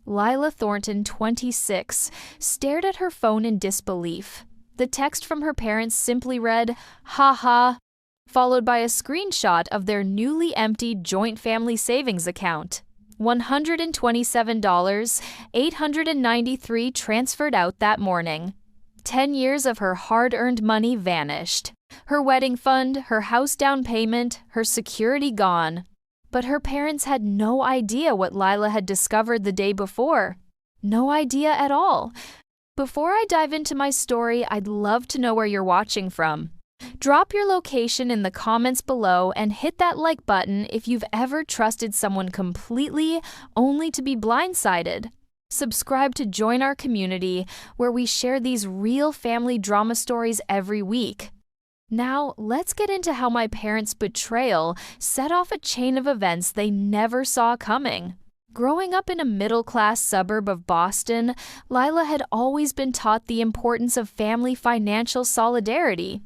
Lila Thornton, 26, stared at her phone in disbelief. The text from her parents simply read, "Ha ha," followed by a screenshot of their newly emptied joint family savings account. $127,893 transferred out that morning. 10 years of her hard-earned money vanished. Her wedding fund, her house down payment, her security gone. But her parents had no idea what Lila had discovered the day before. No idea at all. Before I dive into my story, I'd love to know where you're watching from. Drop your location in the comments below and hit that like button if you've ever trusted someone completely only to be blindsided. Subscribe to join our community where we share these real family drama stories every week. Now, let's get into how my parents' betrayal set off a chain of events they never saw coming. Growing up in a middle-class suburb of Boston, Lila had always been taught the importance of family financial solidarity.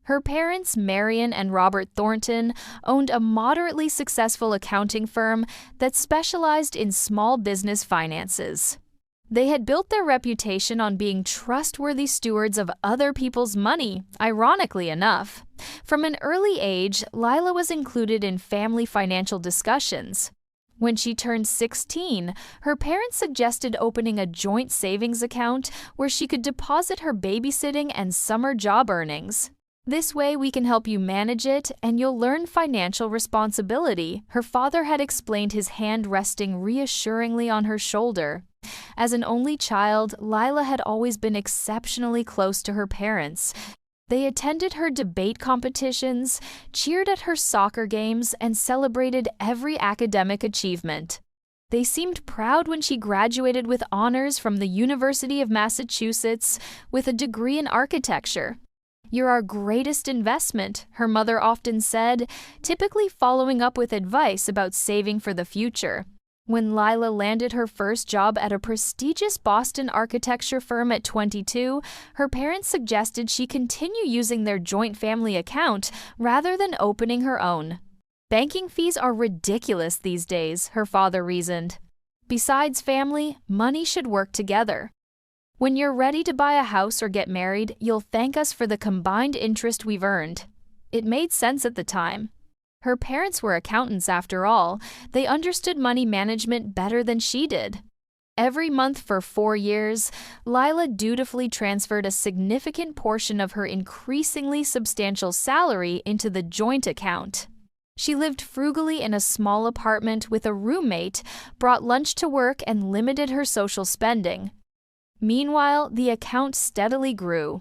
Her parents, Marion and Robert Thornton, owned a moderately successful accounting firm that specialized in small business finances. They had built their reputation on being trustworthy stewards of other people's money, ironically enough. From an early age, Lila was included in family financial discussions. When she turned 16, her parents suggested opening a joint savings account where she could deposit her babysitting and summer job earnings. "This way we can help you manage it and you'll learn financial responsibility," her father had explained, his hand resting reassuringly on her shoulder. As an only child, Lila had always been exceptionally close to her parents. They attended her debate competitions, cheered at her soccer games, and celebrated every academic achievement. They seemed proud when she graduated with honors from the University of Massachusetts with a degree in architecture. "You're our greatest investment," her mother often said, typically following up with advice about saving for the future. When Lila landed her first job at a prestigious Boston architecture firm at 22, her parents suggested she continue using their joint family account rather than opening her own. "Banking fees are ridiculous these days," her father reasoned. "Besides family, money should work together. When you're ready to buy a house or get married, you'll thank us for the combined interest we've earned." It made sense at the time. Her parents were accountants after all. They understood money management better than she did. Every month for 4 years, Lila dutifully transferred a significant portion of her increasingly substantial salary into the joint account. She lived frugally in a small apartment with a roommate, brought lunch to work, and limited her social spending. Meanwhile, the account steadily grew.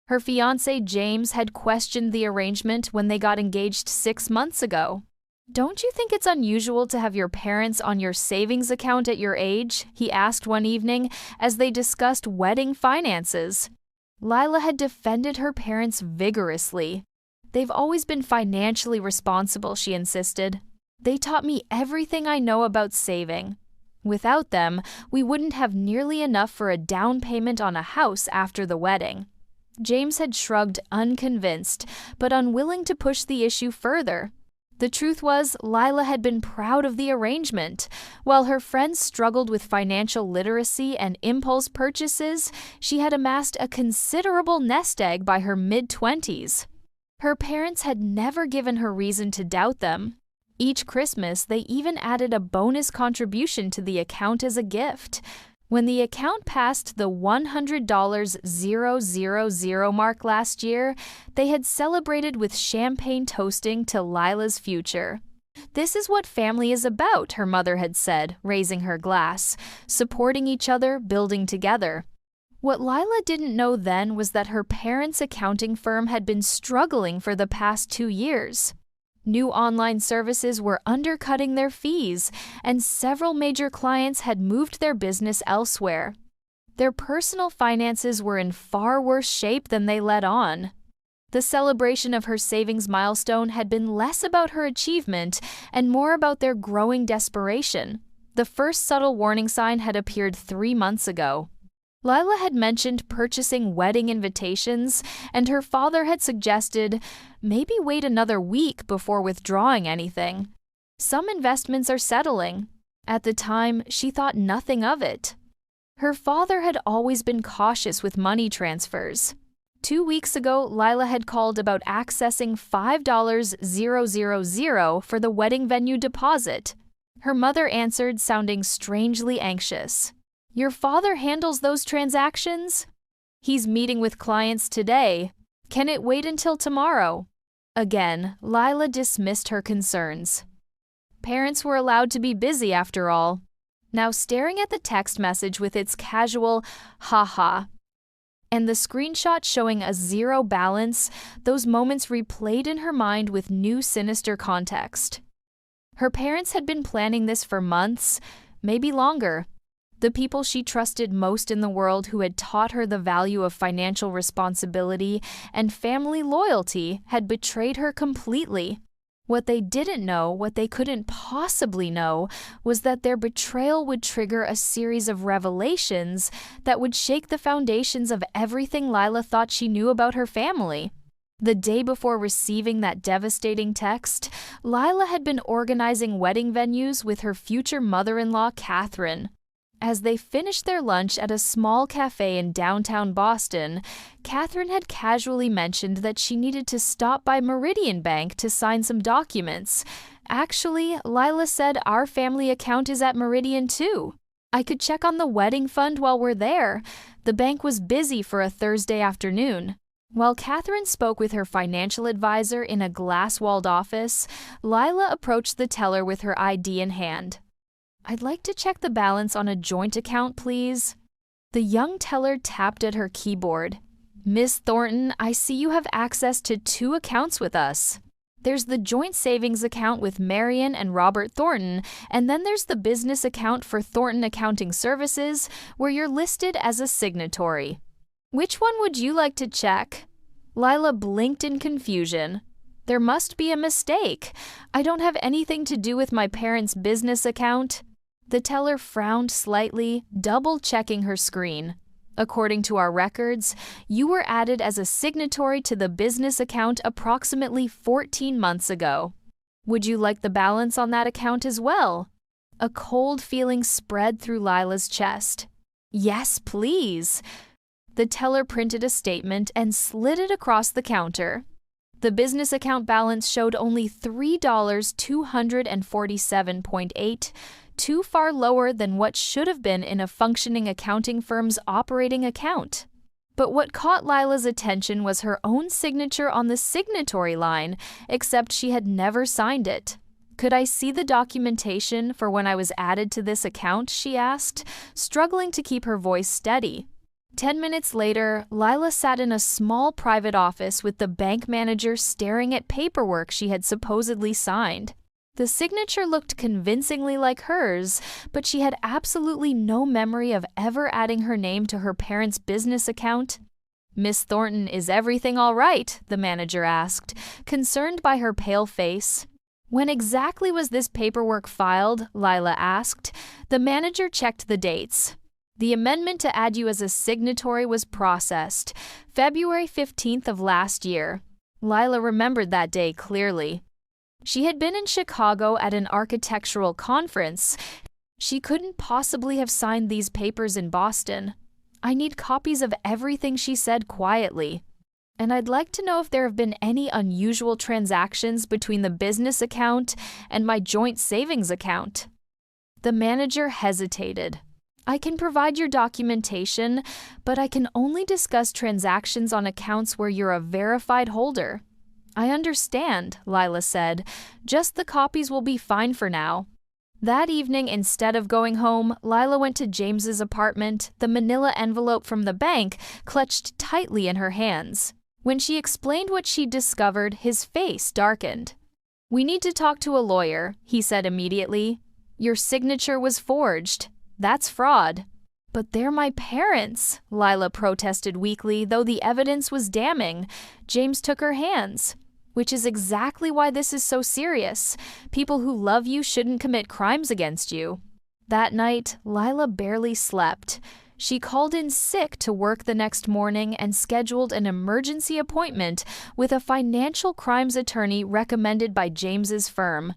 Her fiancé, James, had questioned the arrangement when they got engaged 6 months ago. "Don't you think it's unusual to have your parents on your savings account at your age?" he asked one evening as they discussed wedding finances. Lila had defended her parents vigorously. "They've always been financially responsible," she insisted. "They taught me everything I know about saving. Without them, we wouldn't have nearly enough for a down payment on a house after the wedding." James had shrugged, unconvinced, but unwilling to push the issue further. The truth was, Lila had been proud of the arrangement. While her friends struggled with financial literacy and impulse purchases, she had amassed a considerable nest egg by her mid-20s. Her parents had never given her reason to doubt them. Each Christmas, they even added a bonus contribution to the account as a gift. When the account passed the $100,000 mark last year, they had celebrated with champagne toasting to Lila's future. "This is what family is about," her mother had said, raising her glass. "Supporting each other, building together." What Lila didn't know then was that her parents' accounting firm had been struggling for the past 2 years. New online services were undercutting their fees, and several major clients had moved their business elsewhere. Their personal finances were in far worse shape than they let on. The celebration of her savings milestone had been less about her achievement and more about their growing desperation. The first subtle warning sign had appeared 3 months ago. Lila had mentioned purchasing wedding invitations, and her father had suggested, maybe wait another week before withdrawing anything. "Some investments are settling." At the time, she thought nothing of it. Her father had always been cautious with money transfers. 2 weeks ago, Lila had called about accessing $5,000 for the wedding venue deposit. Her mother answered, sounding strangely anxious. "Your father handles those transactions?" "He's meeting with clients today. Can it wait until tomorrow?" Again, Lila dismissed her concerns. Parents were allowed to be busy after all. Now staring at the text message with its casual "haha" and the screenshot showing a zero balance, those moments replayed in her mind with new sinister context. Her parents had been planning this for months, maybe longer. The people she trusted most in the world, who had taught her the value of financial responsibility and family loyalty, had betrayed her completely. What they didn't know, what they couldn't possibly know, was that their betrayal would trigger a series of revelations that would shake the foundations of everything Lila thought she knew about her family. The day before receiving that devastating text, Lila had been organizing wedding venues with her future mother-in-law, Catherine. As they finished their lunch at a small cafe in downtown Boston, Catherine had casually mentioned that she needed to stop by Meridian Bank to sign some documents. "Actually," Lila said, "our family account is at Meridian too. I could check on the wedding fund while we're there." The bank was busy for a Thursday afternoon. While Catherine spoke with her financial advisor in a glass-walled office, Lila approached the teller with her ID in hand. "I'd like to check the balance on a joint account, please." The young teller tapped at her keyboard. "Miss Thornton, I see you have access to 2 accounts with us. There's the joint savings account with Marion and Robert Thornton, and then there's the business account for Thornton Accounting Services, where you're listed as a signatory. Which one would you like to check?" Lila blinked in confusion. "There must be a mistake. I don't have anything to do with my parents' business account." The teller frowned slightly, double-checking her screen. "According to our records, you were added as a signatory to the business account approximately 14 months ago. Would you like the balance on that account as well?" A cold feeling spread through Lila's chest. "Yes, please." The teller printed a statement and slid it across the counter. The business account balance showed only $3,247.8, too far lower than what should have been in a functioning accounting firm's operating account. But what caught Lila's attention was her own signature on the signatory line, except she had never signed it. "Could I see the documentation for when I was added to this account?" she asked, struggling to keep her voice steady. 10 minutes later, Lila sat in a small private office with the bank manager staring at paperwork she had supposedly signed. The signature looked convincingly like hers, but she had absolutely no memory of ever adding her name to her parents' business account. "Miss Thornton, is everything all right?" the manager asked, concerned by her pale face. "When exactly was this paperwork filed?" Lila asked. The manager checked the dates. "The amendment to add you as a signatory was processed February 15th of last year." Lila remembered that day clearly. She had been in Chicago at an architectural conference. She couldn't possibly have signed these papers in Boston. "I need copies of everything," she said quietly. "And I'd like to know if there have been any unusual transactions between the business account and my joint savings account." The manager hesitated. "I can provide your documentation, but I can only discuss transactions on accounts where you're a verified holder." "I understand," Lila said. "Just the copies will be fine for now." That evening, instead of going home, Lila went to James's apartment, the manila envelope from the bank clutched tightly in her hands. When she explained what she'd discovered, his face darkened. "We need to talk to a lawyer," he said immediately. "Your signature was forged. That's fraud." "But they're my parents," Lila protested weakly, though the evidence was damning. James took her hands. "Which is exactly why this is so serious. People who love you shouldn't commit crimes against you." That night, Lila barely slept. She called in sick to work the next morning and scheduled an emergency appointment with a financial crimes attorney recommended by James's firm.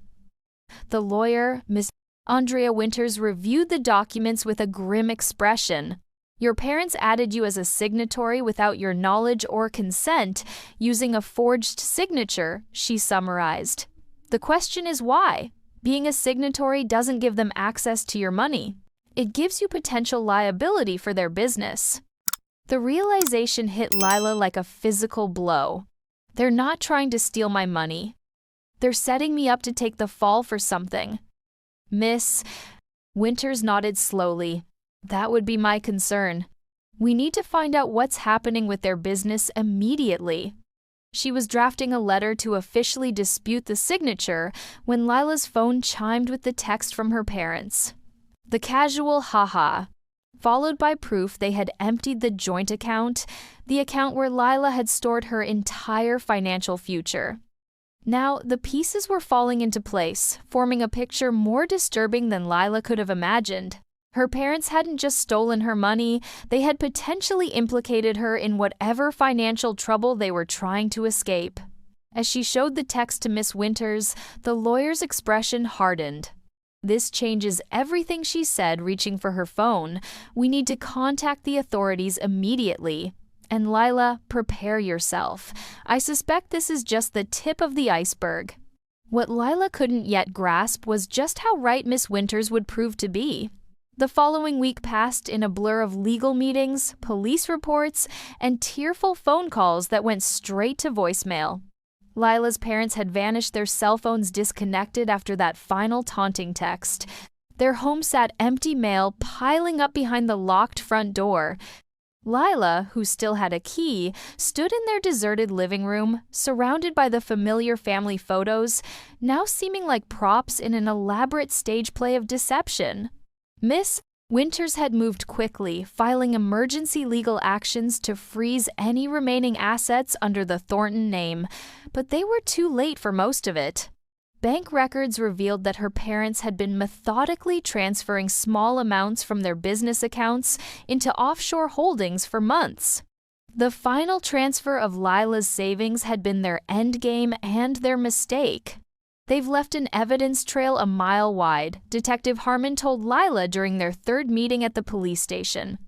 The lawyer, Miss Andrea Winters reviewed the documents with a grim expression. Your parents added you as a signatory without your knowledge or consent, using a forged signature, she summarized. The question is why? Being a signatory doesn't give them access to your money. It gives you potential liability for their business. The realization hit Lila like a physical blow. They're not trying to steal my money. They're setting me up to take the fall for something. Miss Winters nodded slowly. That would be my concern. We need to find out what's happening with their business immediately. She was drafting a letter to officially dispute the signature when Lila's phone chimed with the text from her parents. The casual haha, followed by proof they had emptied the joint account, the account where Lila had stored her entire financial future. Now, the pieces were falling into place, forming a picture more disturbing than Lila could have imagined. Her parents hadn't just stolen her money, they had potentially implicated her in whatever financial trouble they were trying to escape. As she showed the text to Miss Winters, the lawyer's expression hardened. This changes everything, she said, reaching for her phone. We need to contact the authorities immediately. And Lila, prepare yourself. I suspect this is just the tip of the iceberg. What Lila couldn't yet grasp was just how right Miss Winters would prove to be. The following week passed in a blur of legal meetings, police reports, and tearful phone calls that went straight to voicemail. Lila's parents had vanished, their cell phones disconnected after that final taunting text. Their home sat empty, mail piling up behind the locked front door. Lila, who still had a key, stood in their deserted living room, surrounded by the familiar family photos, now seeming like props in an elaborate stage play of deception. Miss Winters had moved quickly, filing emergency legal actions to freeze any remaining assets under the Thornton name, but they were too late for most of it. Bank records revealed that her parents had been methodically transferring small amounts from their business accounts into offshore holdings for months. The final transfer of Lila's savings had been their endgame and their mistake. They've left an evidence trail a mile wide, Detective Harmon told Lila during their third meeting at the police station.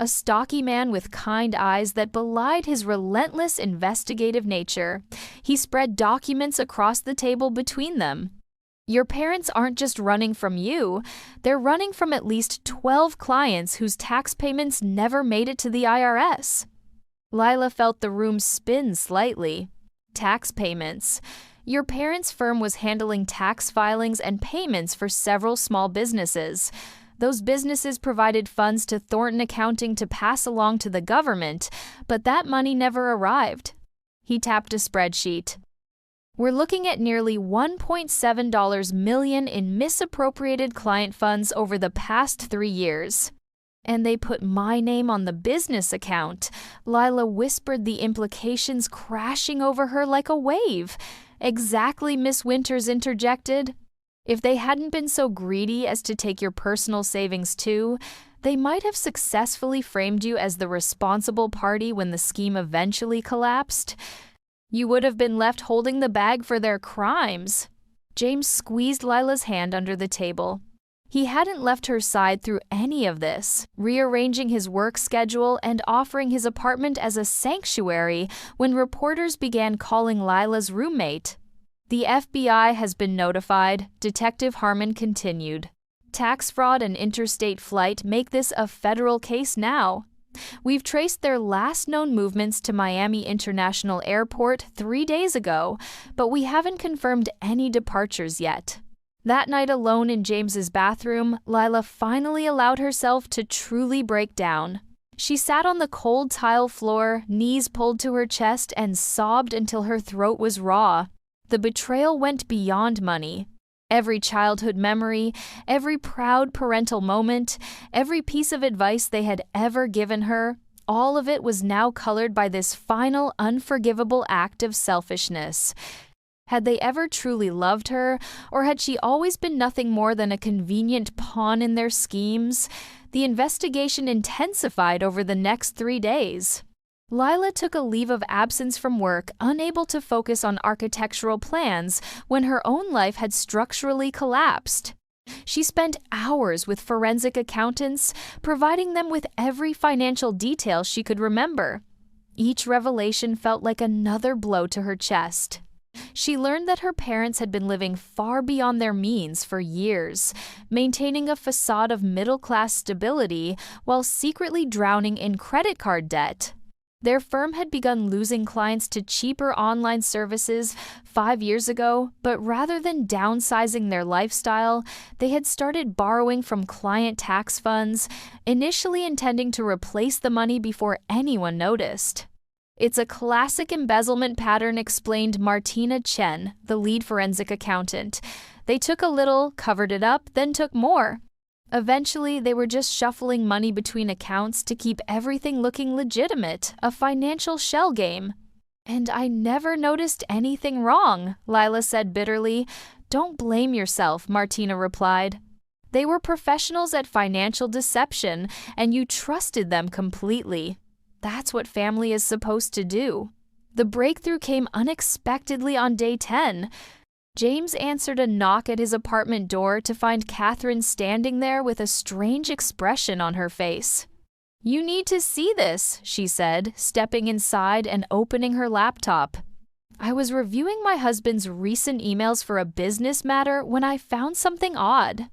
A stocky man with kind eyes that belied his relentless investigative nature. He spread documents across the table between them. Your parents aren't just running from you, they're running from at least 12 clients whose tax payments never made it to the IRS. Lila felt the room spin slightly. Tax payments. Your parents' firm was handling tax filings and payments for several small businesses. Those businesses provided funds to Thornton Accounting to pass along to the government, but that money never arrived. He tapped a spreadsheet. We're looking at nearly $1.7 million in misappropriated client funds over the past 3 years. And they put my name on the business account. Lila whispered, the implications crashing over her like a wave. Exactly, Miss Winters interjected. If they hadn't been so greedy as to take your personal savings too, they might have successfully framed you as the responsible party when the scheme eventually collapsed. You would have been left holding the bag for their crimes. James squeezed Lila's hand under the table. He hadn't left her side through any of this, rearranging his work schedule and offering his apartment as a sanctuary when reporters began calling Lila's roommate. The FBI has been notified, Detective Harmon continued. Tax fraud and interstate flight make this a federal case now. We've traced their last known movements to Miami International Airport 3 days ago, but we haven't confirmed any departures yet. That night alone in James's bathroom, Lila finally allowed herself to truly break down. She sat on the cold tile floor, knees pulled to her chest, and sobbed until her throat was raw. The betrayal went beyond money. Every childhood memory, every proud parental moment, every piece of advice they had ever given her, all of it was now colored by this final, unforgivable act of selfishness. Had they ever truly loved her, or had she always been nothing more than a convenient pawn in their schemes? The investigation intensified over the next 3 days. Lila took a leave of absence from work, unable to focus on architectural plans when her own life had structurally collapsed. She spent hours with forensic accountants, providing them with every financial detail she could remember. Each revelation felt like another blow to her chest. She learned that her parents had been living far beyond their means for years, maintaining a facade of middle-class stability while secretly drowning in credit card debt. Their firm had begun losing clients to cheaper online services 5 years ago, but rather than downsizing their lifestyle, they had started borrowing from client tax funds, initially intending to replace the money before anyone noticed. "It's a classic embezzlement pattern," explained Martina Chen, the lead forensic accountant. "They took a little, covered it up, then took more. Eventually, they were just shuffling money between accounts to keep everything looking legitimate, a financial shell game." "And I never noticed anything wrong," Lila said bitterly. "Don't blame yourself," Martina replied. "They were professionals at financial deception, and you trusted them completely. That's what family is supposed to do." The breakthrough came unexpectedly on day 10. James answered a knock at his apartment door to find Catherine standing there with a strange expression on her face. "You need to see this," she said, stepping inside and opening her laptop. "I was reviewing my husband's recent emails for a business matter when I found something odd."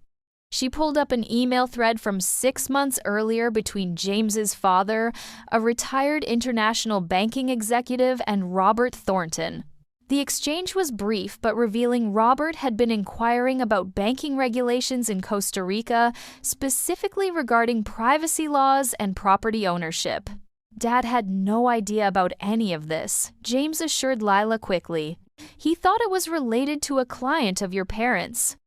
She pulled up an email thread from 6 months earlier between James's father, a retired international banking executive, and Robert Thornton. The exchange was brief, but revealing Robert had been inquiring about banking regulations in Costa Rica, specifically regarding privacy laws and property ownership. Dad had no idea about any of this, James assured Lila quickly. "He thought it was related to a client of your parents."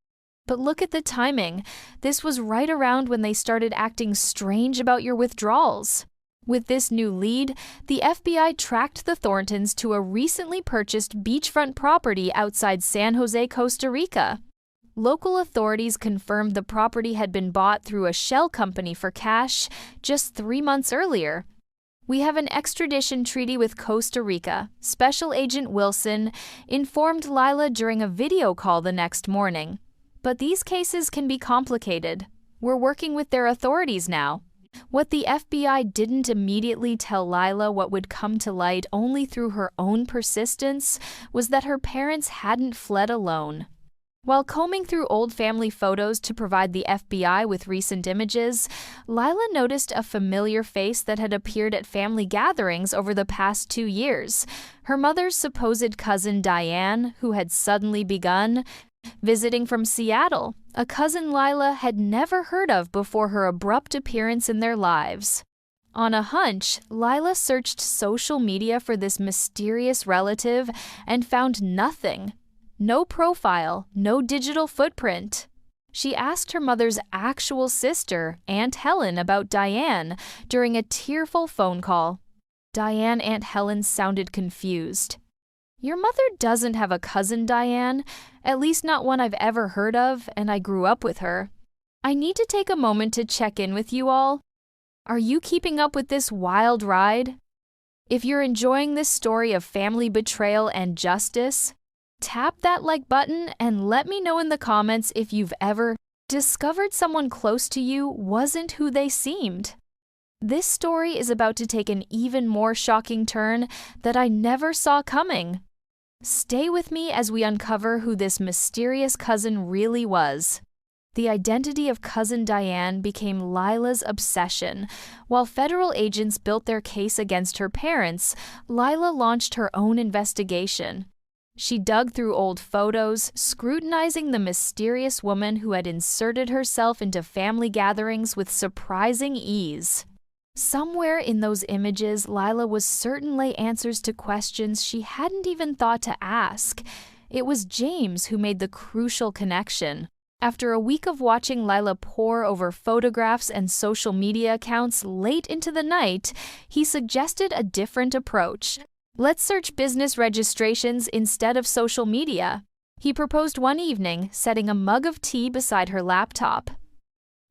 "But look at the timing. This was right around when they started acting strange about your withdrawals." With this new lead, the FBI tracked the Thorntons to a recently purchased beachfront property outside San Jose, Costa Rica. Local authorities confirmed the property had been bought through a shell company for cash just 3 months earlier. "We have an extradition treaty with Costa Rica," Special Agent Wilson informed Lila during a video call the next morning. "But these cases can be complicated. We're working with their authorities now." What the FBI didn't immediately tell Lila, what would come to light only through her own persistence, was that her parents hadn't fled alone. While combing through old family photos to provide the FBI with recent images, Lila noticed a familiar face that had appeared at family gatherings over the past 2 years. Her mother's supposed cousin Diane, who had suddenly begun visiting from Seattle, a cousin Lila had never heard of before her abrupt appearance in their lives. On a hunch, Lila searched social media for this mysterious relative and found nothing. No profile, no digital footprint. She asked her mother's actual sister, Aunt Helen, about Diane during a tearful phone call. Aunt Helen sounded confused. "Your mother doesn't have a cousin, Diane, at least not one I've ever heard of, and I grew up with her. I need to take a moment to check in with you all. Are you keeping up with this wild ride? If you're enjoying this story of family betrayal and justice, tap that like button and let me know in the comments if you've ever discovered someone close to you wasn't who they seemed. This story is about to take an even more shocking turn that I never saw coming. Stay with me as we uncover who this mysterious cousin really was. The identity of Cousin Diane became Lila's obsession. While federal agents built their case against her parents, Lila launched her own investigation. She dug through old photos, scrutinizing the mysterious woman who had inserted herself into family gatherings with surprising ease. Somewhere in those images, Lila was certain lay answers to questions she hadn't even thought to ask. It was James who made the crucial connection. After a week of watching Lila pore over photographs and social media accounts late into the night, he suggested a different approach. "Let's search business registrations instead of social media," he proposed one evening, setting a mug of tea beside her laptop.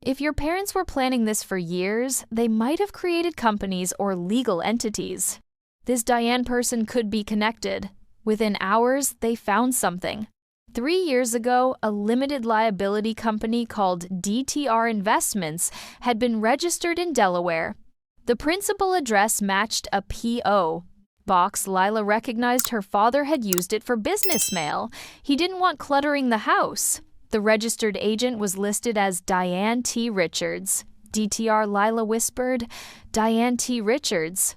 If your parents were planning this for years, they might have created companies or legal entities. This Diane person could be connected. Within hours, they found something. 3 years ago, a limited liability company called DTR Investments had been registered in Delaware. The principal address matched a P.O. box. Lila recognized her father had used it for business mail. He didn't want cluttering the house. The registered agent was listed as Diane T. Richards. DTR, Lila whispered. Diane T. Richards.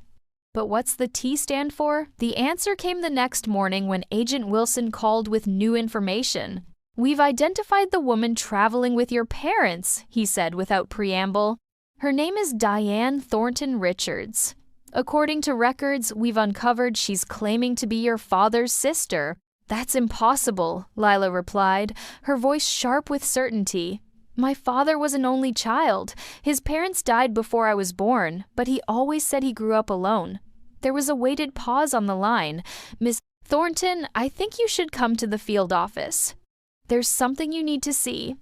But what's the T stand for? The answer came the next morning when Agent Wilson called with new information. "We've identified the woman traveling with your parents," he said without preamble. "Her name is Diane Thornton Richards. According to records we've uncovered, she's claiming to be your father's sister." "That's impossible," Lila replied, her voice sharp with certainty. "My father was an only child. His parents died before I was born, but he always said he grew up alone." There was a weighted pause on the line. "Miss Thornton, I think you should come to the field office. There's something you need to see."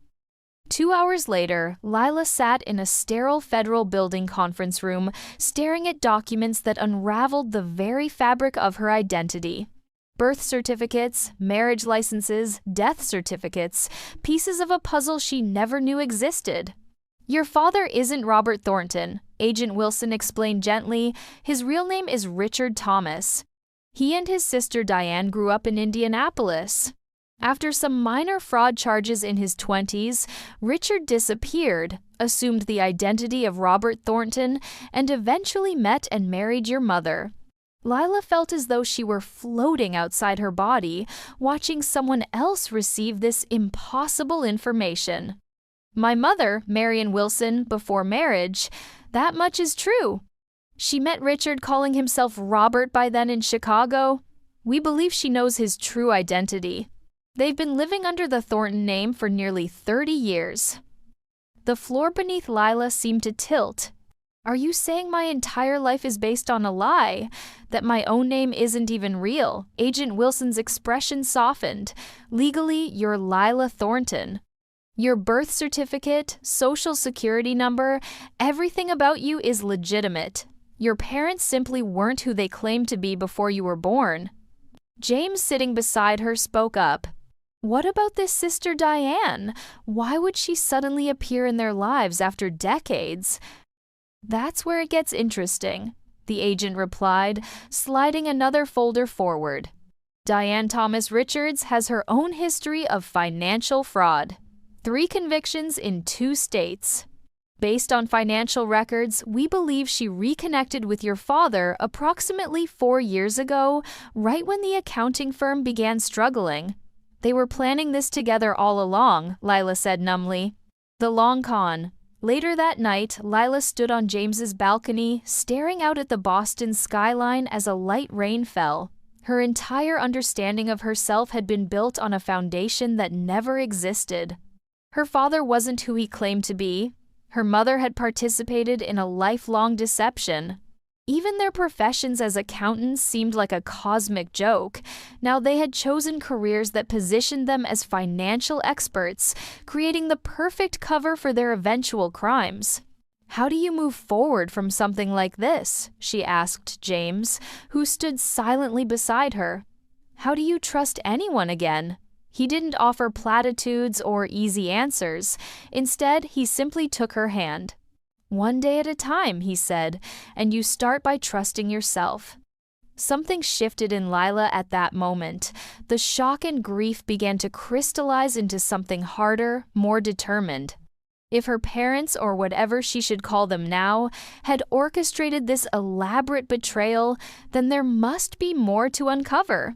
2 hours later, Lila sat in a sterile federal building conference room, staring at documents that unraveled the very fabric of her identity. Birth certificates, marriage licenses, death certificates, pieces of a puzzle she never knew existed. "Your father isn't Robert Thornton," Agent Wilson explained gently. "His real name is Richard Thomas. He and his sister Diane grew up in Indianapolis. After some minor fraud charges in his 20s, Richard disappeared, assumed the identity of Robert Thornton, and eventually met and married your mother." Lila felt as though she were floating outside her body, watching someone else receive this impossible information. "My mother, Marion Wilson, before marriage, that much is true. She met Richard calling himself Robert by then in Chicago. We believe she knows his true identity. They've been living under the Thornton name for nearly 30 years. The floor beneath Lila seemed to tilt. "Are you saying my entire life is based on a lie? That my own name isn't even real?" Agent Wilson's expression softened. "Legally, you're Lila Thornton. Your birth certificate, social security number, everything about you is legitimate. Your parents simply weren't who they claimed to be before you were born." James, sitting beside her, spoke up. "What about this sister Diane? Why would she suddenly appear in their lives after decades?" "That's where it gets interesting," the agent replied, sliding another folder forward. "Diane Thomas Richards has her own history of financial fraud. 3 convictions in 2 states. Based on financial records, we believe she reconnected with your father approximately 4 years ago, right when the accounting firm began struggling. They were planning this together all along," Lila said numbly. The long con. Later that night, Lila stood on James's balcony, staring out at the Boston skyline as a light rain fell. Her entire understanding of herself had been built on a foundation that never existed. Her father wasn't who he claimed to be. Her mother had participated in a lifelong deception. Even their professions as accountants seemed like a cosmic joke. Now they had chosen careers that positioned them as financial experts, creating the perfect cover for their eventual crimes. "How do you move forward from something like this?" she asked James, who stood silently beside her. "How do you trust anyone again?" He didn't offer platitudes or easy answers. Instead, he simply took her hand. "One day at a time," he said, "and you start by trusting yourself." Something shifted in Lila at that moment. The shock and grief began to crystallize into something harder, more determined. If her parents, or whatever she should call them now, had orchestrated this elaborate betrayal, then there must be more to uncover.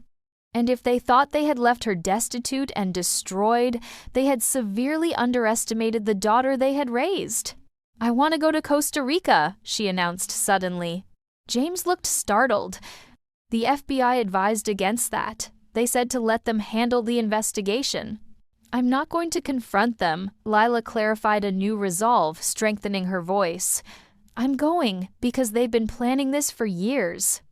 And if they thought they had left her destitute and destroyed, they had severely underestimated the daughter they had raised. "I want to go to Costa Rica," she announced suddenly. James looked startled. The FBI advised against that. They said to let them handle the investigation. "I'm not going to confront them," Lila clarified, a new resolve strengthening her voice. "I'm going because they've been planning this for years.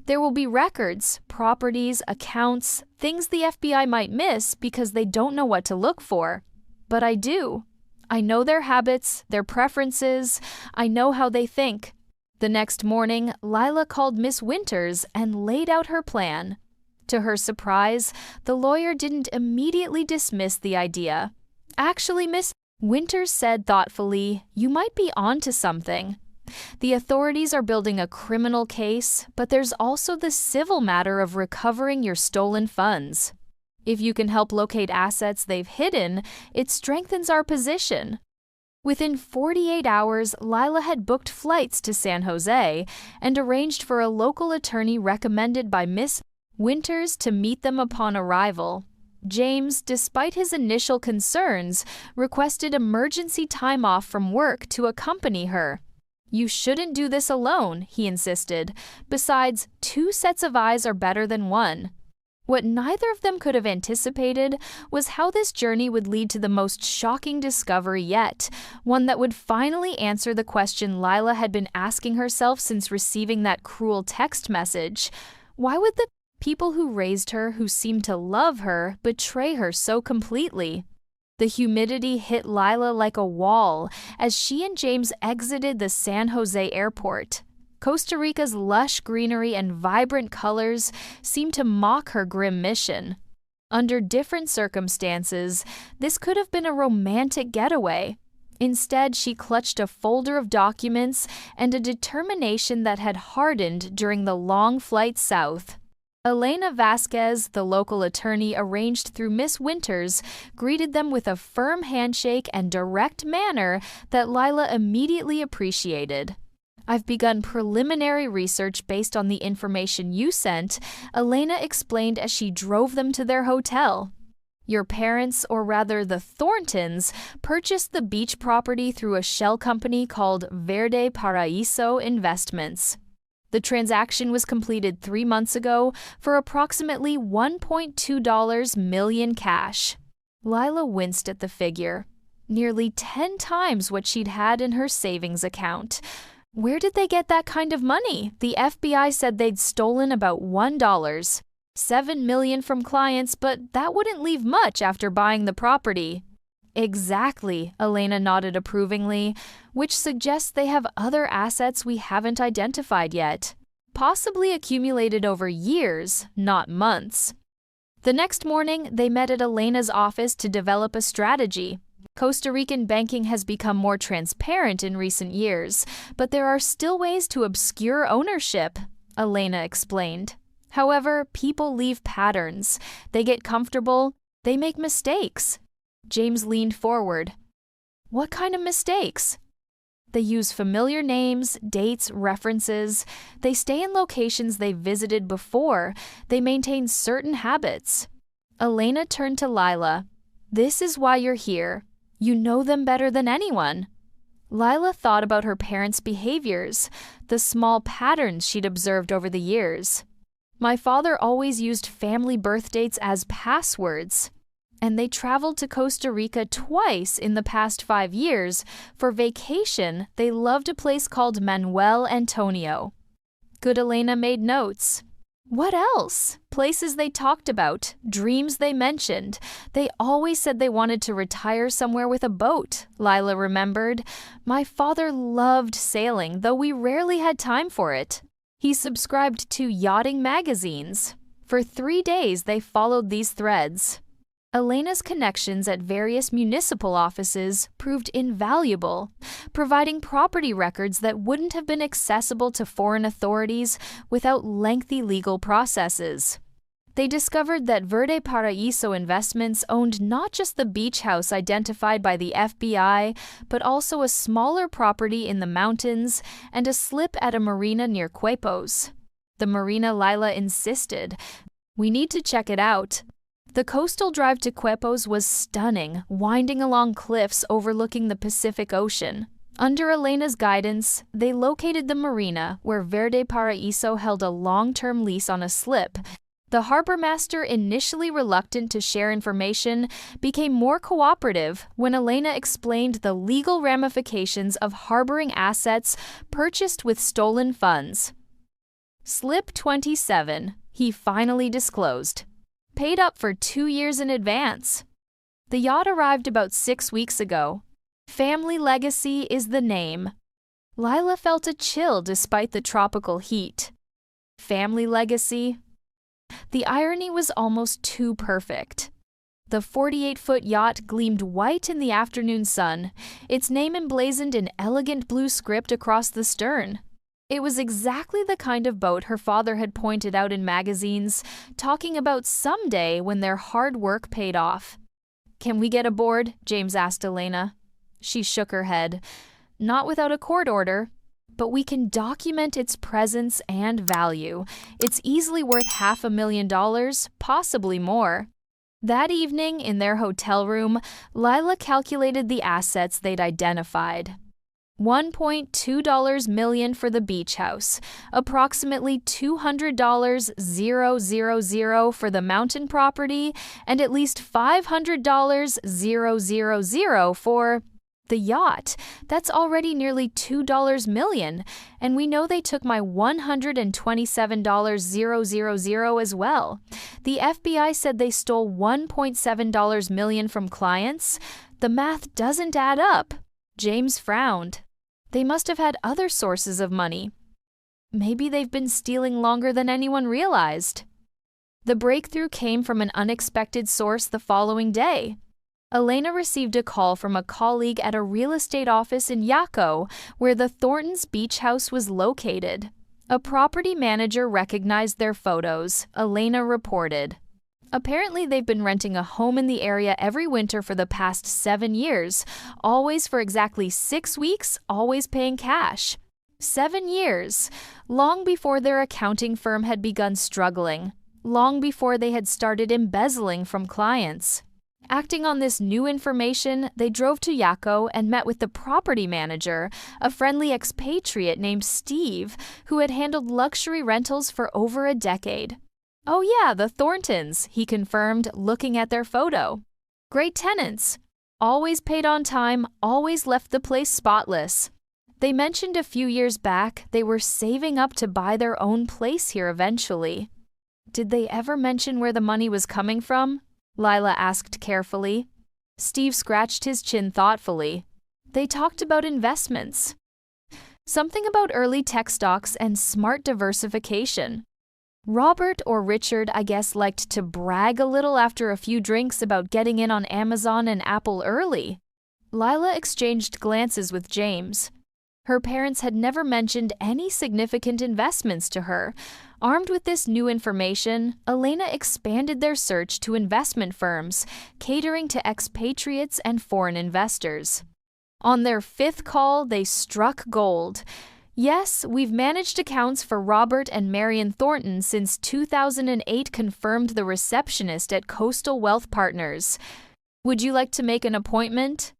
There will be records, properties, accounts, things the FBI might miss because they don't know what to look for. But I do. I know their habits, their preferences. I know how they think." The next morning, Lila called Miss Winters and laid out her plan. To her surprise, the lawyer didn't immediately dismiss the idea. "Actually, Miss," Winters said thoughtfully, "you might be onto something. The authorities are building a criminal case, but there's also the civil matter of recovering your stolen funds. If you can help locate assets they've hidden, it strengthens our position." Within 48 hours, Lila had booked flights to San Jose and arranged for a local attorney recommended by Miss Winters to meet them upon arrival. James, despite his initial concerns, requested emergency time off from work to accompany her. "You shouldn't do this alone," he insisted. "Besides, 2 sets of eyes are better than 1. What neither of them could have anticipated was how this journey would lead to the most shocking discovery yet, one that would finally answer the question Lila had been asking herself since receiving that cruel text message. Why would the people who raised her, who seemed to love her, betray her so completely? The humidity hit Lila like a wall as she and James exited the San Jose airport. Costa Rica's lush greenery and vibrant colors seemed to mock her grim mission. Under different circumstances, this could have been a romantic getaway. Instead, she clutched a folder of documents and a determination that had hardened during the long flight south. Elena Vasquez, the local attorney arranged through Miss Winters, greeted them with a firm handshake and direct manner that Lila immediately appreciated. "I've begun preliminary research based on the information you sent," Elena explained as she drove them to their hotel. "Your parents, or rather the Thorntons, purchased the beach property through a shell company called Verde Paraíso Investments. The transaction was completed 3 months ago for approximately $1.2 million cash." Lila winced at the figure. Nearly 10 times what she'd had in her savings account. Where did they get that kind of money? The FBI said they'd stolen about $1. $7 million from clients, but that wouldn't leave much after buying the property. Exactly, Elena nodded approvingly, which suggests they have other assets we haven't identified yet, possibly accumulated over years, not months. The next morning, they met at Elena's office to develop a strategy. Costa Rican banking has become more transparent in recent years, but there are still ways to obscure ownership, Elena explained. However, people leave patterns. They get comfortable. They make mistakes. James leaned forward. "What kind of mistakes?" "They use familiar names, dates, references. They stay in locations they've visited before. They maintain certain habits." Elena turned to Lila. "This is why you're here. You know them better than anyone." Lila thought about her parents' behaviors, the small patterns she'd observed over the years. "My father always used family birth dates as passwords. And they traveled to Costa Rica twice in the past 5 years. For vacation, they loved a place called Manuel Antonio." Good Elena made notes. "What else? Places they talked about, dreams they mentioned. They always said they wanted to retire somewhere with a boat," Lila remembered. "My father loved sailing, though we rarely had time for it. He subscribed to yachting magazines." For 3 days, they followed these threads. Elena's connections at various municipal offices proved invaluable, providing property records that wouldn't have been accessible to foreign authorities without lengthy legal processes. They discovered that Verde Paraíso Investments owned not just the beach house identified by the FBI, but also a smaller property in the mountains and a slip at a marina near Quepos. The marina, Lila insisted. "We need to check it out." The coastal drive to Quepos was stunning, winding along cliffs overlooking the Pacific Ocean. Under Elena's guidance, they located the marina, where Verde Paraíso held a long-term lease on a slip. The harbor master, initially reluctant to share information, became more cooperative when Elena explained the legal ramifications of harboring assets purchased with stolen funds. Slip 27, he finally disclosed. Paid up for 2 years in advance. The yacht arrived about 6 weeks ago. Family Legacy is the name. Lila felt a chill despite the tropical heat. Family Legacy? The irony was almost too perfect. The 48-foot yacht gleamed white in the afternoon sun, its name emblazoned in elegant blue script across the stern. It was exactly the kind of boat her father had pointed out in magazines, talking about someday when their hard work paid off. "Can we get aboard?" James asked Elena. She shook her head. "Not without a court order. But we can document its presence and value. It's easily worth $500,000, possibly more." That evening, in their hotel room, Lila calculated the assets they'd identified. $1.2 million for the beach house, approximately $200,000 for the mountain property, and at least $500,000 for the yacht. That's already nearly $2 million, and we know they took my $127,000 as well. The FBI said they stole $1.7 million from clients. The math doesn't add up. James frowned. They must have had other sources of money. Maybe they've been stealing longer than anyone realized. The breakthrough came from an unexpected source the following day. Elena received a call from a colleague at a real estate office in Yaco, where the Thorntons' beach house was located. A property manager recognized their photos, Elena reported. Apparently, they've been renting a home in the area every winter for the past 7 years, always for exactly 6 weeks, always paying cash. 7 years, long before their accounting firm had begun struggling, long before they had started embezzling from clients. Acting on this new information, they drove to Yaco and met with the property manager, a friendly expatriate named Steve, who had handled luxury rentals for over a decade. "Oh yeah, the Thorntons," he confirmed, looking at their photo. "Great tenants. Always paid on time, always left the place spotless." They mentioned a few years back they were saving up to buy their own place here eventually. "Did they ever mention where the money was coming from?" Lila asked carefully. Steve scratched his chin thoughtfully. "They talked about investments. Something about early tech stocks and smart diversification. Robert or Richard, I guess, liked to brag a little after a few drinks about getting in on Amazon and Apple early." Lila exchanged glances with James. Her parents had never mentioned any significant investments to her. Armed with this new information, Elena expanded their search to investment firms, catering to expatriates and foreign investors. On their 5th call, they struck gold. "Yes, we've managed accounts for Robert and Marion Thornton since 2008," confirmed the receptionist at Coastal Wealth Partners. "Would you like to make an appointment?"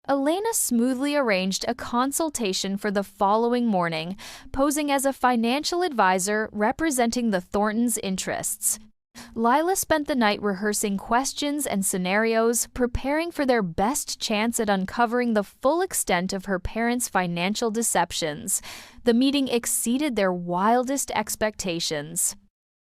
Elena smoothly arranged a consultation for the following morning, posing as a financial advisor representing the Thorntons' interests. Lila spent the night rehearsing questions and scenarios, preparing for their best chance at uncovering the full extent of her parents' financial deceptions. The meeting exceeded their wildest expectations.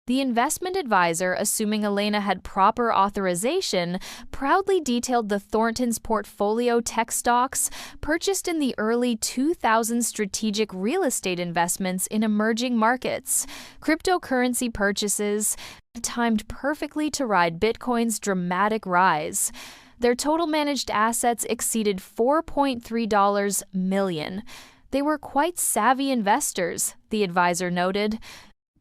The investment advisor, assuming Elena had proper authorization, proudly detailed the Thorntons' portfolio tech stocks purchased in the early 2000s, strategic real estate investments in emerging markets, cryptocurrency purchases, timed perfectly to ride Bitcoin's dramatic rise. Their total managed assets exceeded $4.3 million. They were quite savvy investors, the advisor noted.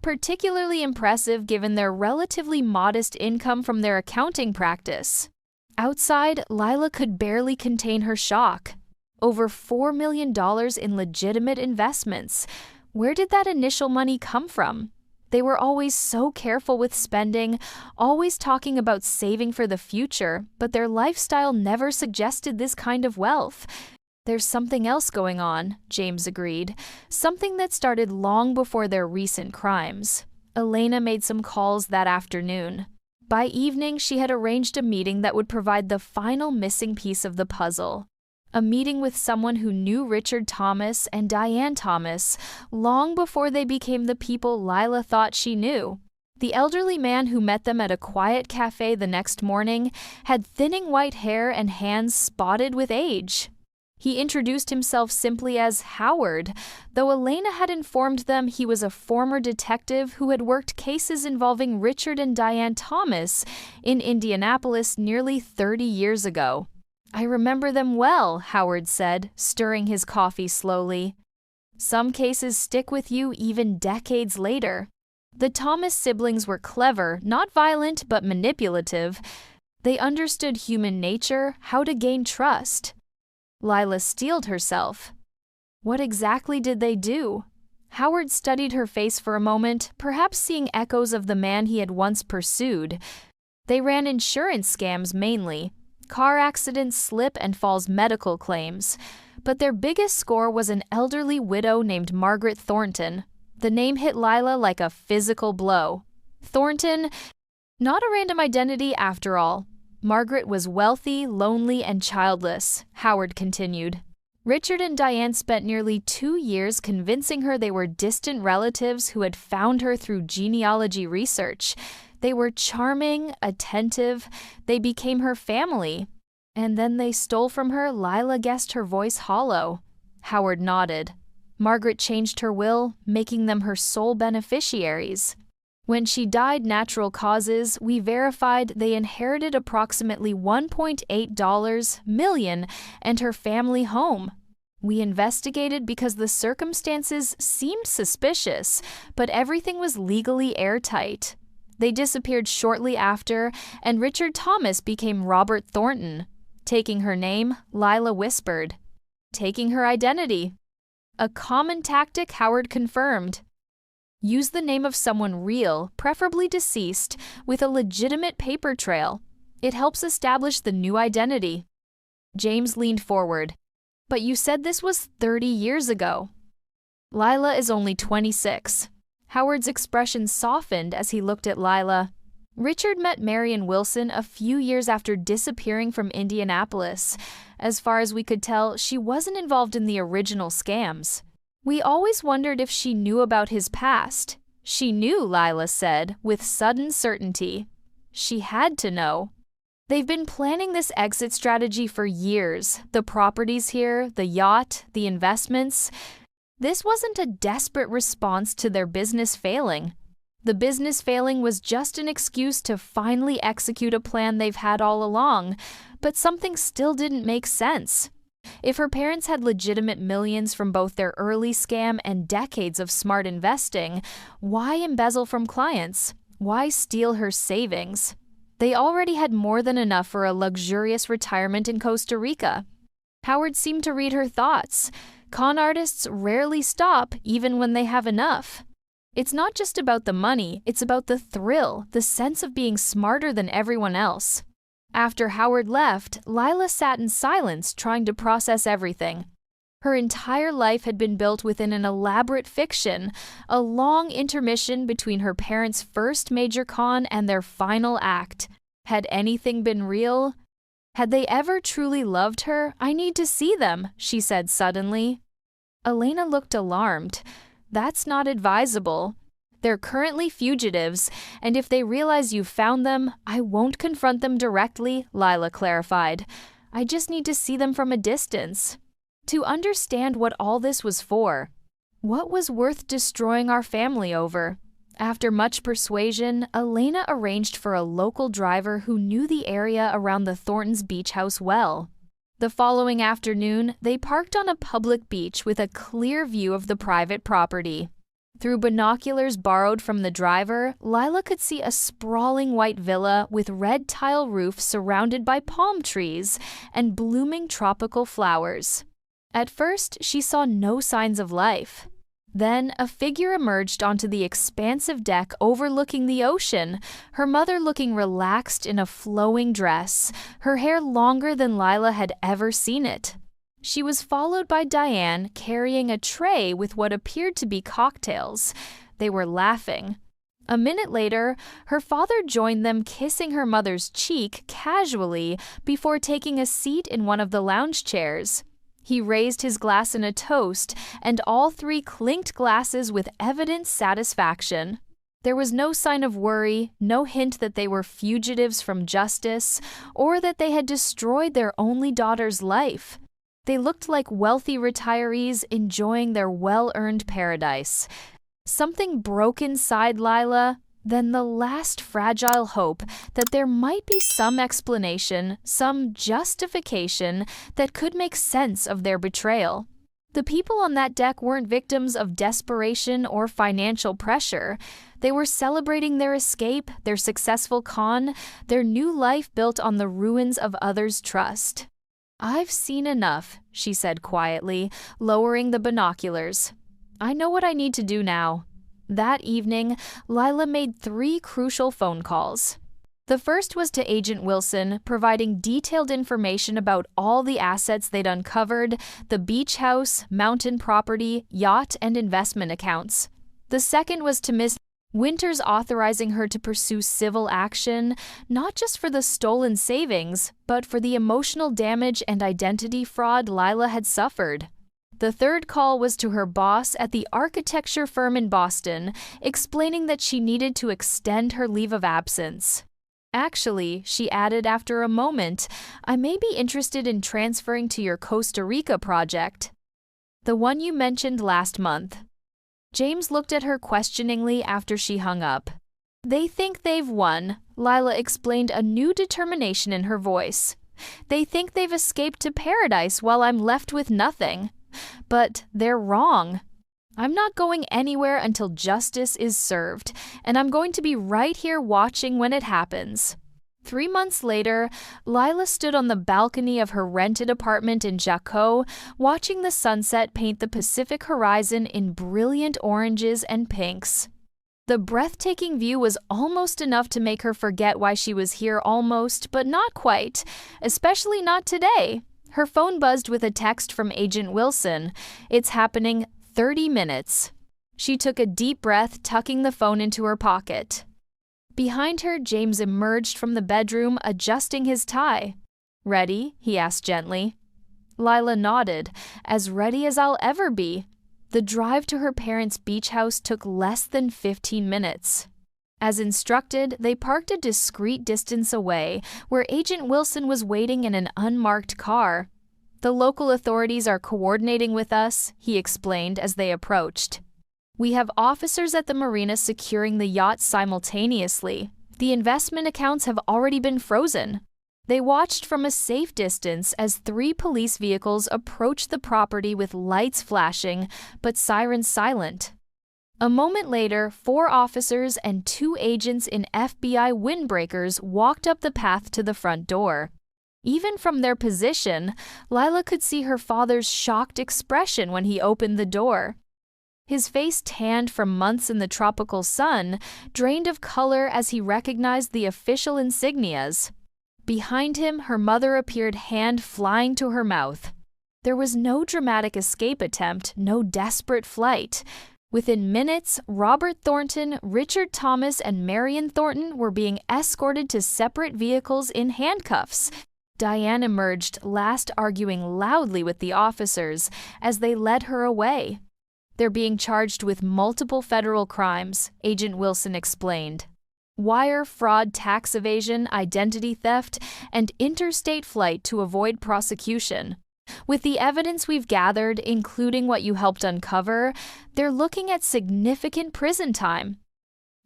Particularly impressive given their relatively modest income from their accounting practice. Outside, Lila could barely contain her shock. Over $4 million in legitimate investments. Where did that initial money come from? They were always so careful with spending, always talking about saving for the future, but their lifestyle never suggested this kind of wealth. "There's something else going on," James agreed. "Something that started long before their recent crimes." Elena made some calls that afternoon. By evening, she had arranged a meeting that would provide the final missing piece of the puzzle. A meeting with someone who knew Richard Thomas and Diane Thomas long before they became the people Lila thought she knew. The elderly man who met them at a quiet cafe the next morning had thinning white hair and hands spotted with age. He introduced himself simply as Howard, though Elena had informed them he was a former detective who had worked cases involving Richard and Diane Thomas in Indianapolis nearly 30 years ago. "I remember them well," Howard said, stirring his coffee slowly. "Some cases stick with you even decades later. The Thomas siblings were clever, not violent but manipulative. They understood human nature, how to gain trust." Lila steeled herself. What exactly did they do? Howard studied her face for a moment, perhaps seeing echoes of the man he had once pursued. They ran insurance scams mainly, car accidents, slip and falls medical claims. But their biggest score was an elderly widow named Margaret Thornton. The name hit Lila like a physical blow. Thornton, not a random identity after all. Margaret was wealthy, lonely, and childless, Howard continued. Richard and Diane spent nearly 2 years convincing her they were distant relatives who had found her through genealogy research. They were charming, attentive, they became her family. And then they stole from her. Lila guessed her voice hollow. Howard nodded. Margaret changed her will, making them her sole beneficiaries. When she died natural causes, we verified they inherited approximately $1.8 million and her family home. We investigated because the circumstances seemed suspicious, but everything was legally airtight. They disappeared shortly after, and Richard Thomas became Robert Thornton. Taking her name, Lila whispered. Taking her identity. A common tactic, Howard confirmed. Use the name of someone real, preferably deceased, with a legitimate paper trail. It helps establish the new identity. James leaned forward. But you said this was 30 years ago. Lila is only 26. Howard's expression softened as he looked at Lila. Richard met Marion Wilson a few years after disappearing from Indianapolis. As far as we could tell, she wasn't involved in the original scams. We always wondered if she knew about his past. She knew, Lila said, with sudden certainty. She had to know. They've been planning this exit strategy for years. The properties here, the yacht, the investments. This wasn't a desperate response to their business failing. The business failing was just an excuse to finally execute a plan they've had all along, but something still didn't make sense. If her parents had legitimate millions from both their early scam and decades of smart investing, why embezzle from clients? Why steal her savings? They already had more than enough for a luxurious retirement in Costa Rica. Howard seemed to read her thoughts. Con artists rarely stop even when they have enough. It's not just about the money, it's about the thrill, the sense of being smarter than everyone else. After Howard left, Lila sat in silence, trying to process everything. Her entire life had been built within an elaborate fiction, a long intermission between her parents' first major con and their final act. Had anything been real? Had they ever truly loved her? I need to see them, she said suddenly. Elena looked alarmed. That's not advisable. They're currently fugitives, and if they realize you've found them, I won't confront them directly, Lila clarified. I just need to see them from a distance. To understand what all this was for. What was worth destroying our family over? After much persuasion, Elena arranged for a local driver who knew the area around the Thorntons' beach house well. The following afternoon, they parked on a public beach with a clear view of the private property. Through binoculars borrowed from the driver, Lila could see a sprawling white villa with red tile roof surrounded by palm trees and blooming tropical flowers. At first, she saw no signs of life. Then, a figure emerged onto the expansive deck overlooking the ocean, her mother looking relaxed in a flowing dress, her hair longer than Lila had ever seen it. She was followed by Diane carrying a tray with what appeared to be cocktails. They were laughing. A minute later, her father joined them, kissing her mother's cheek casually before taking a seat in one of the lounge chairs. He raised his glass in a toast, and all three clinked glasses with evident satisfaction. There was no sign of worry, no hint that they were fugitives from justice, or that they had destroyed their only daughter's life. They looked like wealthy retirees enjoying their well-earned paradise. Something broke inside Lila, then the last fragile hope that there might be some explanation, some justification that could make sense of their betrayal. The people on that deck weren't victims of desperation or financial pressure. They were celebrating their escape, their successful con, their new life built on the ruins of others' trust. "I've seen enough," she said quietly, lowering the binoculars. "I know what I need to do now." That evening, Lila made 3 crucial phone calls. The first was to Agent Wilson, providing detailed information about all the assets they'd uncovered, the beach house, mountain property, yacht, and investment accounts. The second was to Miss Winters, authorizing her to pursue civil action, not just for the stolen savings, but for the emotional damage and identity fraud Lila had suffered. The third call was to her boss at the architecture firm in Boston, explaining that she needed to extend her leave of absence. "Actually," she added after a moment, "I may be interested in transferring to your Costa Rica project. The one you mentioned last month." James looked at her questioningly after she hung up. "They think they've won," Lila explained, a new determination in her voice. "They think they've escaped to paradise while I'm left with nothing. But they're wrong. I'm not going anywhere until justice is served, and I'm going to be right here watching when it happens." 3 months later, Lila stood on the balcony of her rented apartment in Jacó, watching the sunset paint the Pacific horizon in brilliant oranges and pinks. The breathtaking view was almost enough to make her forget why she was here, almost, but not quite, especially not today. Her phone buzzed with a text from Agent Wilson. "It's happening 30 minutes. She took a deep breath, tucking the phone into her pocket. Behind her, James emerged from the bedroom, adjusting his tie. "Ready?" he asked gently. Lila nodded. "As ready as I'll ever be." The drive to her parents' beach house took less than 15 minutes. As instructed, they parked a discreet distance away, where Agent Wilson was waiting in an unmarked car. "The local authorities are coordinating with us," he explained as they approached. "We have officers at the marina securing the yacht simultaneously. The investment accounts have already been frozen." They watched from a safe distance as 3 police vehicles approached the property with lights flashing, but sirens silent. A moment later, 4 officers and 2 agents in FBI windbreakers walked up the path to the front door. Even from their position, Lila could see her father's shocked expression when he opened the door. His face, tanned from months in the tropical sun, drained of color as he recognized the official insignias. Behind him, her mother appeared, hand flying to her mouth. There was no dramatic escape attempt, no desperate flight. Within minutes, Robert Thornton, Richard Thomas, and Marion Thornton were being escorted to separate vehicles in handcuffs. Diane emerged last, arguing loudly with the officers as they led her away. "They're being charged with multiple federal crimes," Agent Wilson explained. "Wire fraud, tax evasion, identity theft, and interstate flight to avoid prosecution. With the evidence we've gathered, including what you helped uncover, they're looking at significant prison time."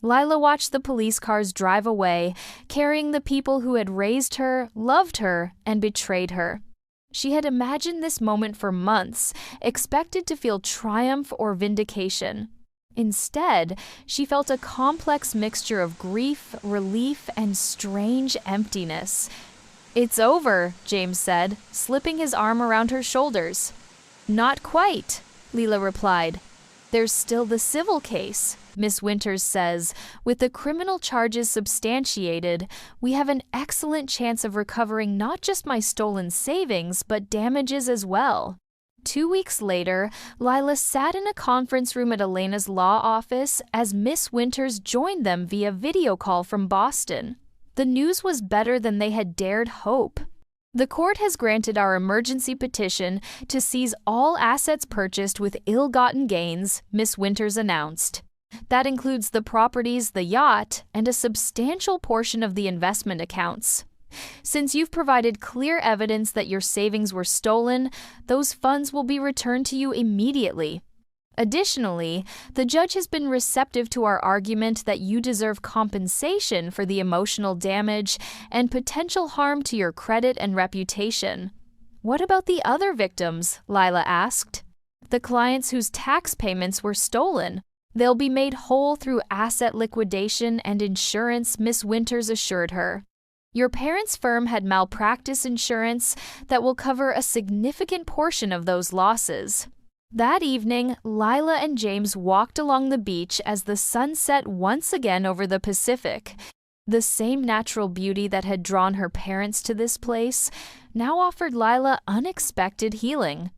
Lila watched the police cars drive away, carrying the people who had raised her, loved her, and betrayed her. She had imagined this moment for months, expected to feel triumph or vindication. Instead, she felt a complex mixture of grief, relief, and strange emptiness. "It's over," James said, slipping his arm around her shoulders. "Not quite," Lila replied. "There's still the civil case. Miss Winters says, with the criminal charges substantiated, we have an excellent chance of recovering not just my stolen savings, but damages as well." 2 weeks later, Lila sat in a conference room at Elena's law office as Miss Winters joined them via video call from Boston. The news was better than they had dared hope. "The court has granted our emergency petition to seize all assets purchased with ill-gotten gains," Miss Winters announced. "That includes the properties, the yacht, and a substantial portion of the investment accounts. Since you've provided clear evidence that your savings were stolen, those funds will be returned to you immediately. Additionally, the judge has been receptive to our argument that you deserve compensation for the emotional damage and potential harm to your credit and reputation. What about the other victims? Lila asked. The clients whose tax payments were stolen. They'll be made whole through asset liquidation and insurance, Miss Winters assured her. Your parents' firm had malpractice insurance that will cover a significant portion of those losses. That evening, Lila and James walked along the beach as the sun set once again over the Pacific. The same natural beauty that had drawn her parents to this place now offered Lila unexpected healing.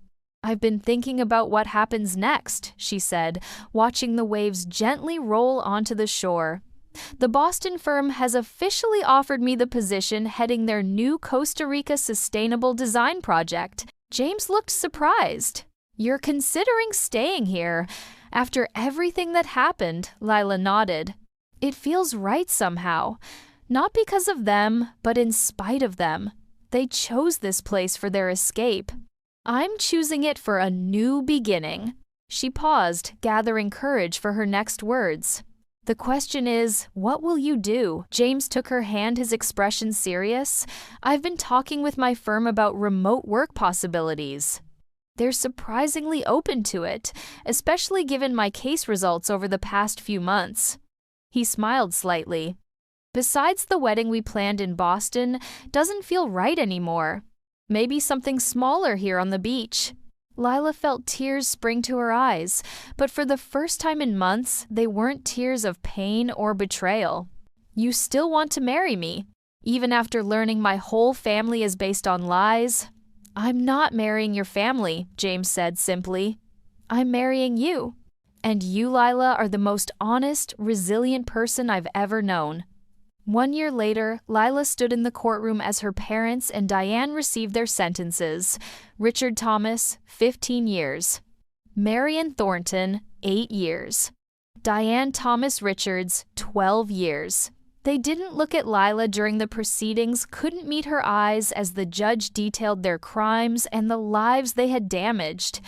I've been thinking about what happens next, she said, watching the waves gently roll onto the shore. The Boston firm has officially offered me the position heading their new Costa Rica sustainable design project. James looked surprised. You're considering staying here. After everything that happened, Lila nodded. It feels right somehow. Not because of them, but in spite of them. They chose this place for their escape. I'm choosing it for a new beginning. She paused, gathering courage for her next words. The question is, what will you do? James took her hand, his expression serious. I've been talking with my firm about remote work possibilities. They're surprisingly open to it, especially given my case results over the past few months. He smiled slightly. Besides, the wedding we planned in Boston doesn't feel right anymore. Maybe something smaller here on the beach. Lila felt tears spring to her eyes, but for the first time in months, they weren't tears of pain or betrayal. You still want to marry me, even after learning my whole family is based on lies? I'm not marrying your family, James said simply. I'm marrying you. And you, Lila, are the most honest, resilient person I've ever known. 1 year later, Lila stood in the courtroom as her parents and Diane received their sentences. Richard Thomas, 15 years. Marion Thornton, 8 years. Diane Thomas Richards, 12 years. They didn't look at Lila during the proceedings, couldn't meet her eyes as the judge detailed their crimes and the lives they had damaged.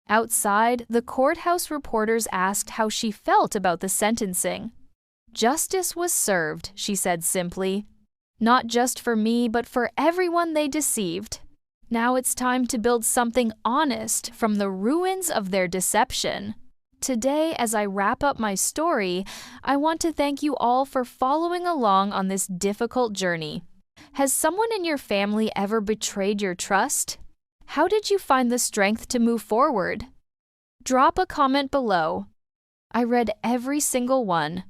Outside, the courthouse reporters asked how she felt about the sentencing. Justice was served, she said simply. Not just for me, but for everyone they deceived. Now it's time to build something honest from the ruins of their deception. Today, as I wrap up my story, I want to thank you all for following along on this difficult journey. Has someone in your family ever betrayed your trust? How did you find the strength to move forward? Drop a comment below. I read every single one.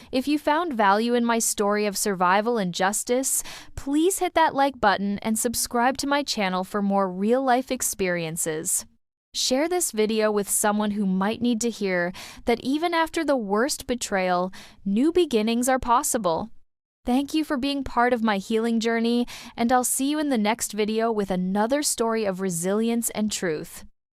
If you found value in my story of survival and justice, please hit that like button and subscribe to my channel for more real-life experiences. Share this video with someone who might need to hear that even after the worst betrayal, new beginnings are possible. Thank you for being part of my healing journey, and I'll see you in the next video with another story of resilience and truth.